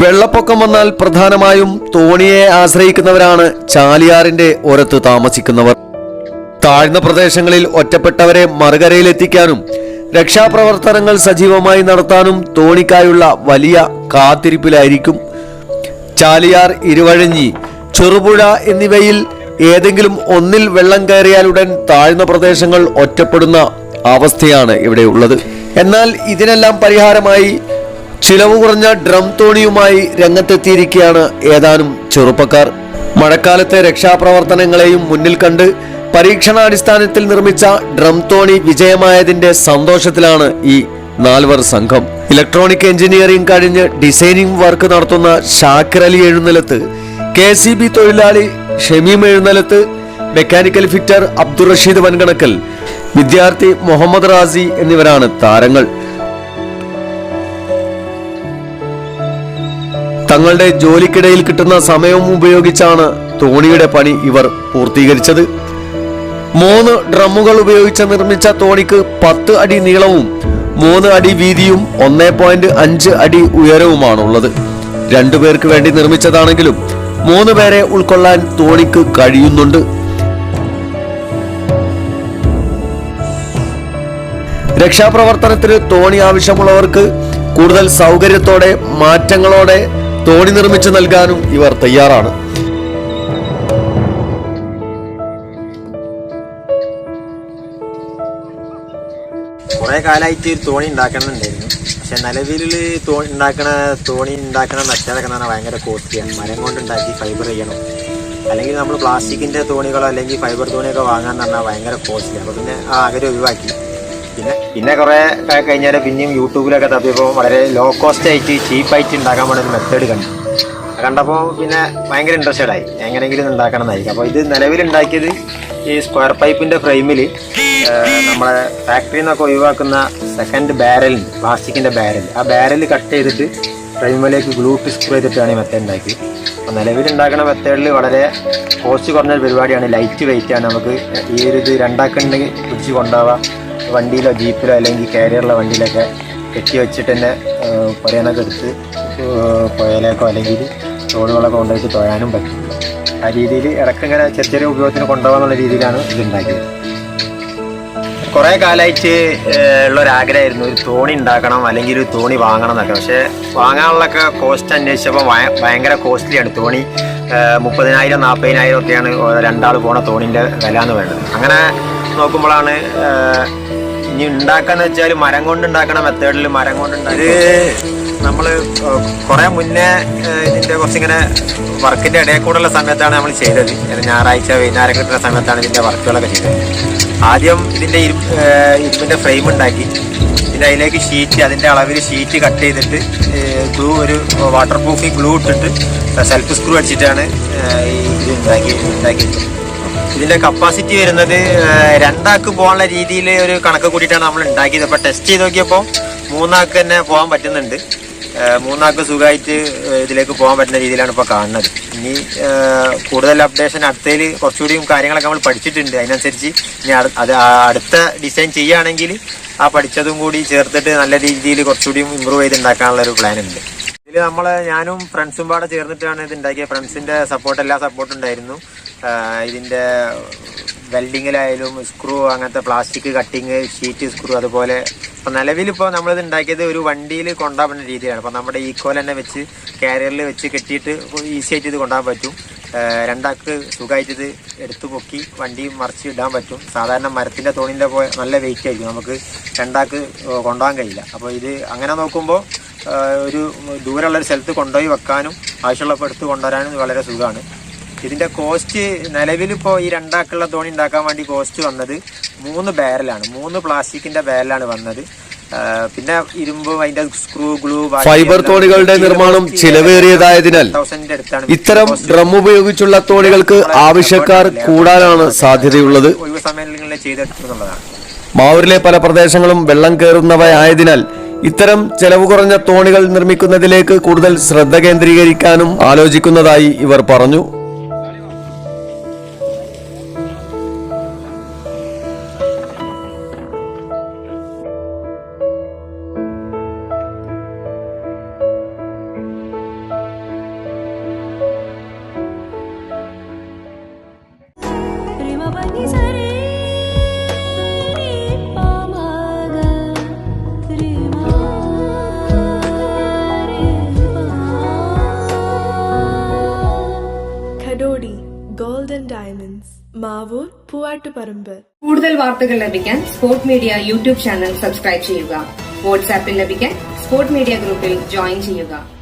വെള്ളപ്പൊക്കം വന്നാൽ പ്രധാനമായും തോണിയെ ആശ്രയിക്കുന്നവരാണ് ചാലിയാറിന്റെ ഓരത്ത് താമസിക്കുന്നവർ. താഴ്ന്ന പ്രദേശങ്ങളിൽ ഒറ്റപ്പെട്ടവരെ മറുകരയിലെത്തിക്കാനും രക്ഷാപ്രവർത്തനങ്ങൾ സജീവമായി നടത്താനും തോണിക്കായുള്ള വലിയ കാത്തിരിപ്പിലായിരിക്കും. ചാലിയാർ, ഇരുവഴഞ്ഞി, ചെറുപുഴ എന്നിവയിൽ ഏതെങ്കിലും ഒന്നിൽ വെള്ളം കയറിയാലുടൻ താഴ്ന്ന പ്രദേശങ്ങൾ ഒറ്റപ്പെടുന്ന അവസ്ഥയാണ് ഇവിടെ ഉള്ളത്. എന്നാൽ ഇതിനെല്ലാം പരിഹാരമായി ചിലവ് കുറഞ്ഞ ഡ്രം തോണിയുമായി രംഗത്തെത്തിയിരിക്കുകയാണ് ഏതാനും ചെറുപ്പക്കാർ. മഴക്കാലത്തെ രക്ഷാപ്രവർത്തനങ്ങളെയും മുന്നിൽ കണ്ട് പരീക്ഷണാടിസ്ഥാനത്തിൽ നിർമ്മിച്ച ഡ്രം തോണി വിജയമായതിന്റെ സന്തോഷത്തിലാണ് ഈ 4 പേർ സംഘം. ഇലക്ട്രോണിക് എഞ്ചിനീയറിംഗ് കഴിഞ്ഞ് ഡിസൈനിങ് വർക്ക് നടത്തുന്ന ഷാക്കിർ അലി എഴുന്നലത്ത്, KCB തൊഴിലാളി ഷമീം എഴുന്നലത്ത്, മെക്കാനിക്കൽ ഫിറ്റർ അബ്ദുൾ റഷീദ് വൻകണക്കൽ, വിദ്യാർത്ഥി മുഹമ്മദ് റാസി എന്നിവരാണ് താരങ്ങൾ. തങ്ങളുടെ ജോലിക്കിടയിൽ കിട്ടുന്ന സമയവും ഉപയോഗിച്ചാണ് തോണിയുടെ പണി ഇവർ പൂർത്തീകരിച്ചത്. 3 ഡ്രമ്മുകൾ ഉപയോഗിച്ച് നിർമ്മിച്ച തോണിക്ക് 10 അടി നീളവും 3 അടി വീതിയും 1.5 അടി ഉയരവുമാണുള്ളത്. 2 പേർക്ക് വേണ്ടി നിർമ്മിച്ചതാണെങ്കിലും 3 പേരെ ഉൾക്കൊള്ളാൻ തോണിക്ക് കഴിയുന്നുണ്ട്. രക്ഷാപ്രവർത്തനത്തിന് തോണി ആവശ്യമുള്ളവർക്ക് കൂടുതൽ സൗകര്യത്തോടെ മാറ്റങ്ങളോടെ തോണി നിർമ്മിച്ചു നൽകാനും ഇവർ തയ്യാറാണ്. കുറെ കാലമായിട്ട് തോണി ഉണ്ടാക്കണമെന്നുണ്ടായിരുന്നു. പക്ഷെ നിലവിൽ തോണി ഉണ്ടാക്കണ മെത്തേഡൊക്കെ എന്ന് പറഞ്ഞാൽ ഭയങ്കര കോസ്റ്റ്ലിയാണ്. മരം കൊണ്ടുണ്ടാക്കി ഫൈബർ ചെയ്യണം, അല്ലെങ്കിൽ നമ്മൾ പ്ലാസ്റ്റിക്കിന്റെ തോണികളോ അല്ലെങ്കിൽ ഫൈബർ തോണിയൊക്കെ വാങ്ങാന്ന് പറഞ്ഞാൽ ഭയങ്കര കോസ്റ്റ്ലി. അപ്പോൾ പിന്നെ ആ ആഗ്രഹം ഒഴിവാക്കി. പിന്നെ കുറെ കഴിഞ്ഞാൽ പിന്നെയും യൂട്യൂബിലൊക്കെ തപ്പിയപ്പോൾ വളരെ ലോ കോസ്റ്റ് ആയിട്ട് ചീപ്പായിട്ട് ഉണ്ടാക്കാൻ വേണ്ട ഒരു മെത്തേഡ് കണ്ടപ്പോൾ പിന്നെ ഭയങ്കര ഇൻട്രസ്റ്റഡ് ആയി, എങ്ങനെയെങ്കിലും ഉണ്ടാക്കണം എന്നായിരിക്കും. അപ്പോൾ ഇത് നിലവിലുണ്ടാക്കിയത് ഈ സ്ക്വയർ പൈപ്പിന്റെ ഫ്രെയിമിൽ നമ്മളെ ഫാക്ടറിയിൽ നിന്നൊക്കെ ഒഴിവാക്കുന്ന സെക്കൻഡ് ബാരൽ, പ്ലാസ്റ്റിക്കിന്റെ ബാരൽ, ആ ബാരൽ കട്ട് ചെയ്തിട്ട് ഫ്രെയിമിലേക്ക് ഗ്ലൂ സ്ക്രൂ ചെയ്തിട്ടാണ് ഈ മെത്തേഡ് ഉണ്ടാക്കി. അപ്പോൾ നിലവിലുണ്ടാക്കുന്ന മെത്തേഡിൽ വളരെ കോസ്റ്റ് കുറഞ്ഞൊരു പരിപാടിയാണ്. ലൈറ്റ് വെയിറ്റ് ആണ്. നമുക്ക് ഈ ഒരു ഇത് രണ്ടാക്കുണ്ടെങ്കിൽ പിടിച്ച് കൊണ്ടുപോവാം. വണ്ടിയിലോ ജീപ്പിലോ അല്ലെങ്കിൽ കാരിയറിലോ വണ്ടിയിലൊക്കെ കെട്ടി വെച്ചിട്ട് തന്നെ പുരേന്നൊക്കെ എടുത്ത് പുഴയിലേക്കോ അല്ലെങ്കിൽ തോടുകളൊക്കെ കൊണ്ടുപോയിട്ട് തൊഴാനും പറ്റും. ആ രീതിയിൽ ഇടയ്ക്കിങ്ങനെ ചെറിയ ഉപയോഗത്തിന് കൊണ്ടുപോകാന്നുള്ള രീതിയിലാണ് ഇതുണ്ടാക്കിയത്. കുറേ കാലമായിട്ട് ഉള്ളൊരാഗ്രഹമായിരുന്നു ഒരു തോണി ഉണ്ടാക്കണം അല്ലെങ്കിൽ ഒരു തോണി വാങ്ങണം എന്നൊക്കെ. പക്ഷേ വാങ്ങാനുള്ളൊക്കെ കോസ്റ്റ് അന്വേഷിച്ചപ്പോൾ ഭയങ്കര കോസ്റ്റ്ലിയാണ്. തോണി 30,000 40,000 ഒക്കെയാണ് 2 ആൾ പോണ തോണിൻ്റെ വില എന്ന് പറയുന്നത്. അങ്ങനെ നോക്കുമ്പോഴാണ് ഇനി ഉണ്ടാക്കാന്ന് വെച്ചാൽ മരം കൊണ്ട് ഉണ്ടാക്കണ മെത്തേഡിൽ മരം കൊണ്ടുണ്ടാക്കി നമ്മൾ കുറേ മുന്നേ ഇതിൻ്റെ കുറച്ചിങ്ങനെ വർക്കിൻ്റെ ഇടയിൽ കൂടെയുള്ള സമയത്താണ് നമ്മൾ ചെയ്തത്. ഞായറാഴ്ച വൈകുന്നേരം കിട്ടുന്ന സമയത്താണ് ഇതിൻ്റെ വർക്കുകളൊക്കെ ചെയ്തത്. ആദ്യം ഇതിൻ്റെ ഇരുമ്പിൻ്റെ ഫ്രെയിം ഉണ്ടാക്കി, പിന്നെ അതിലേക്ക് ഷീറ്റ്, അതിൻ്റെ അളവിൽ ഷീറ്റ് കട്ട് ചെയ്തിട്ട് ഗ്ലൂ, ഒരു വാട്ടർ പ്രൂഫിങ് ഗ്ലൂ ഇട്ടിട്ട് സെൽഫ് സ്ക്രൂ അടിച്ചിട്ടാണ് ഇത് ഉണ്ടാക്കിയത്. ഇതിൻ്റെ കപ്പാസിറ്റി വരുന്നത് 2 ആൾക്ക് പോകാനുള്ള രീതിയിൽ ഒരു കണക്ക് കൂട്ടിയിട്ടാണ് നമ്മൾ ഉണ്ടാക്കിയത്. അപ്പോൾ ടെസ്റ്റ് ചെയ്ത് നോക്കിയപ്പോൾ 3 ആൾക്ക് തന്നെ പോകാൻ പറ്റുന്നുണ്ട്. 3 ആൾക്ക് സുഖമായിട്ട് ഇതിലേക്ക് പോകാൻ പറ്റുന്ന രീതിയിലാണ് ഇപ്പോൾ കാണുന്നത്. ഇനി കൂടുതൽ അപ്ഡേഷൻ അടുത്തതിൽ കുറച്ചുകൂടിയും കാര്യങ്ങളൊക്കെ നമ്മൾ പഠിച്ചിട്ടുണ്ട്. അതിനനുസരിച്ച് ഇനി അടുത്ത ഡിസൈൻ ചെയ്യുകയാണെങ്കിൽ ആ പഠിച്ചതും കൂടി ചേർത്തിട്ട് നല്ല രീതിയിൽ കുറച്ചുകൂടിയും ഇമ്പ്രൂവ് ചെയ്ത് ഉണ്ടാക്കാനുള്ള ഒരു പ്ലാൻ ഉണ്ട്. ഇതിൽ ഞാനും ഫ്രണ്ട്സും പാടെ ചേർന്നിട്ടാണ് ഇത് ഉണ്ടാക്കിയത്. ഫ്രണ്ട്സിൻ്റെ എല്ലാ സപ്പോർട്ടും ഉണ്ടായിരുന്നു. ഇതിൻ്റെ വെൽഡിങ്ങിലായാലും സ്ക്രൂ, അങ്ങനത്തെ പ്ലാസ്റ്റിക് കട്ടിങ്, ഷീറ്റ് സ്ക്രൂ, അതുപോലെ ഇപ്പോൾ നിലവിലിപ്പോൾ നമ്മളിത് ഉണ്ടാക്കിയത് ഒരു വണ്ടിയിൽ കൊണ്ടുപോകാൻ പറ്റുന്ന രീതിയാണ്. അപ്പോൾ നമ്മുടെ ഈക്കോൽ തന്നെ വെച്ച് കാരിയറിൽ വെച്ച് കെട്ടിയിട്ട് ഈസി ആയിട്ട് ഇത് കൊണ്ടുപോകാൻ പറ്റും. 2 ആൾക്ക് സുഖമായിട്ട് ഇത് എടുത്തു പൊക്കി വണ്ടി മറിച്ച് ഇടാൻ പറ്റും. സാധാരണ മരത്തിൻ്റെ തോണിൻ്റെ നല്ല വെയിറ്റ് ആയിരിക്കും, നമുക്ക് 2 ആൾക്ക് കൊണ്ടുപോകാൻ കഴിയില്ല. അപ്പോൾ ഇത് അങ്ങനെ നോക്കുമ്പോൾ ഒരു ദൂരമുള്ളൊരു സ്ഥലത്ത് കൊണ്ടുപോയി വെക്കാനും ആവശ്യമുള്ളപ്പോൾ എടുത്ത് കൊണ്ടുവരാനും വളരെ സുഖമാണ്. ഇതിൻ്റെ കോസ്റ്റ് നിലവിലിപ്പോൾ ഈ 2 ആൾക്കുള്ള തോണി ഉണ്ടാക്കാൻ വേണ്ടി കോസ്റ്റ് വന്നത് 3 ബാരലാണ്, 3 പ്ലാസ്റ്റിക്കിൻ്റെ ബാരലാണ് വന്നത്. പിന്നെ ഇരുമ്പ്, അതിൻ്റെ സ്ക്രൂ, ഗ്ലൂ, ഫൈബർ തോണികളുടെ നിർമ്മാണം ചിലവേറിയതായതിനാൽ ഇത്തരം ഡ്രം ഉപയോഗിച്ചുള്ള തോണികൾക്ക് ആവശ്യക്കാർ കൂടാനാണ് സാധ്യതയുള്ളത്. ഒഴിവ് സമയങ്ങളിൽ ചെയ്തെടുക്കുന്നതാണ്. മാവൂരിലെ പല പ്രദേശങ്ങളും വെള്ളം കയറുന്നവയായതിനാൽ ഇത്തരം ചെലവ് കുറഞ്ഞ തോണികൾ നിർമ്മിക്കുന്നതിലേക്ക് കൂടുതൽ ശ്രദ്ധ കേന്ദ്രീകരിക്കാനും ആലോചിക്കുന്നതായി ഇവർ പറഞ്ഞു. മാവൂർ പൂവാട്ടുപറമ്പ്. കൂടുതൽ വാർത്തകൾ ലഭിക്കാൻ sport media YouTube channel subscribe ചെയ്യുക. വാട്സാപ്പിൽ ലഭിക്കാൻ സ്പോർട് മീഡിയ ഗ്രൂപ്പിൽ ജോയിൻ ചെയ്യുക.